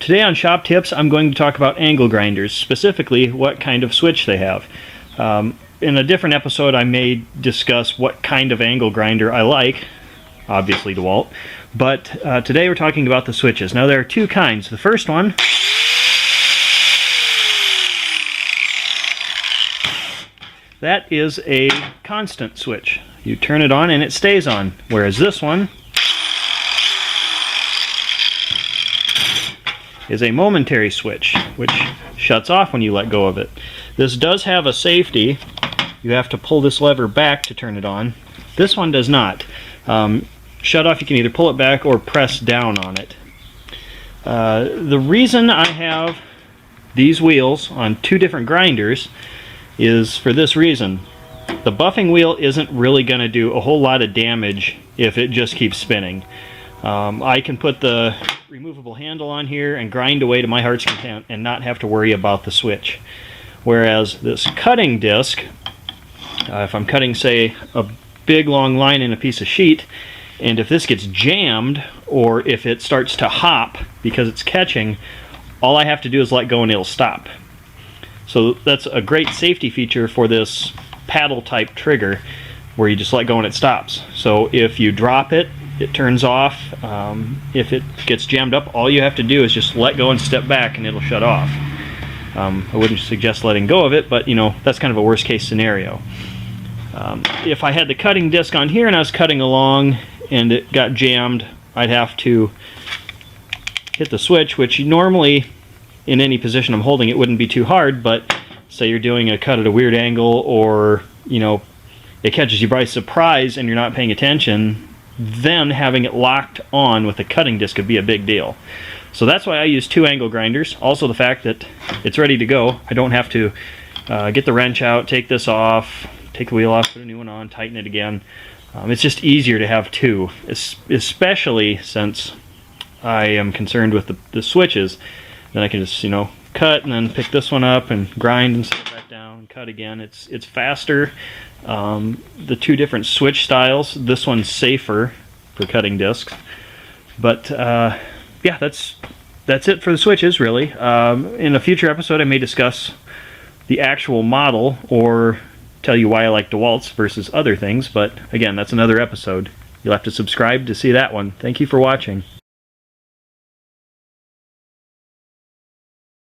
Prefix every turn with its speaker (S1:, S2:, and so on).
S1: Today on Shop Tips, I'm going to talk about angle grinders, specifically what kind of switch they have. In a different episode, I may discuss what kind of angle grinder I like, obviously DeWalt, but today we're talking about the switches. Now there are two kinds. The first one that is a constant switch. You turn it on and it stays on, whereas this one is a momentary switch, which shuts off when you let go of it. This does have a safety. You have to pull this lever back to turn it on. This one does not. Shut off, you can either pull it back or press down on it. The reason I have these wheels on two different grinders is for this reason. The buffing wheel isn't really going to do a whole lot of damage if it just keeps spinning. I can put the removable handle on here and grind away to my heart's content and not have to worry about the switch. Whereas this cutting disc, if I'm cutting, say, a big long line in a piece of sheet, and if this gets jammed or if it starts to hop because it's catching, all I have to do is let go and it'll stop. So that's a great safety feature for this paddle type trigger where you just let go and it stops. So if you drop it, it turns off. If it gets jammed up, all you have to do is just let go and step back and it'll shut off. I wouldn't suggest letting go of it, but you know, that's kind of a worst case scenario. If I had the cutting disc on here and I was cutting along and it got jammed, I'd have to hit the switch, which normally in any position I'm holding it wouldn't be too hard, but say you're doing a cut at a weird angle, or you know, it catches you by surprise and you're not paying attention, then having it locked on with the cutting disc could be a big deal. So that's why I use two angle grinders. Also the fact that it's ready to go. I don't have to get the wrench out, take this off, take the wheel off, put a new one on, tighten it again. It's just easier to have two, especially since I am concerned with the switches. Then I can just, you know, cut and then pick this one up and grind and set it back down and cut again. It's faster. The two different switch styles, this one's safer for cutting discs. But yeah, that's it for the switches, really. In a future episode, I may discuss the actual model or tell you why I like DeWalt's versus other things. But again, that's another episode. You'll have to subscribe to see that one. Thank you for watching.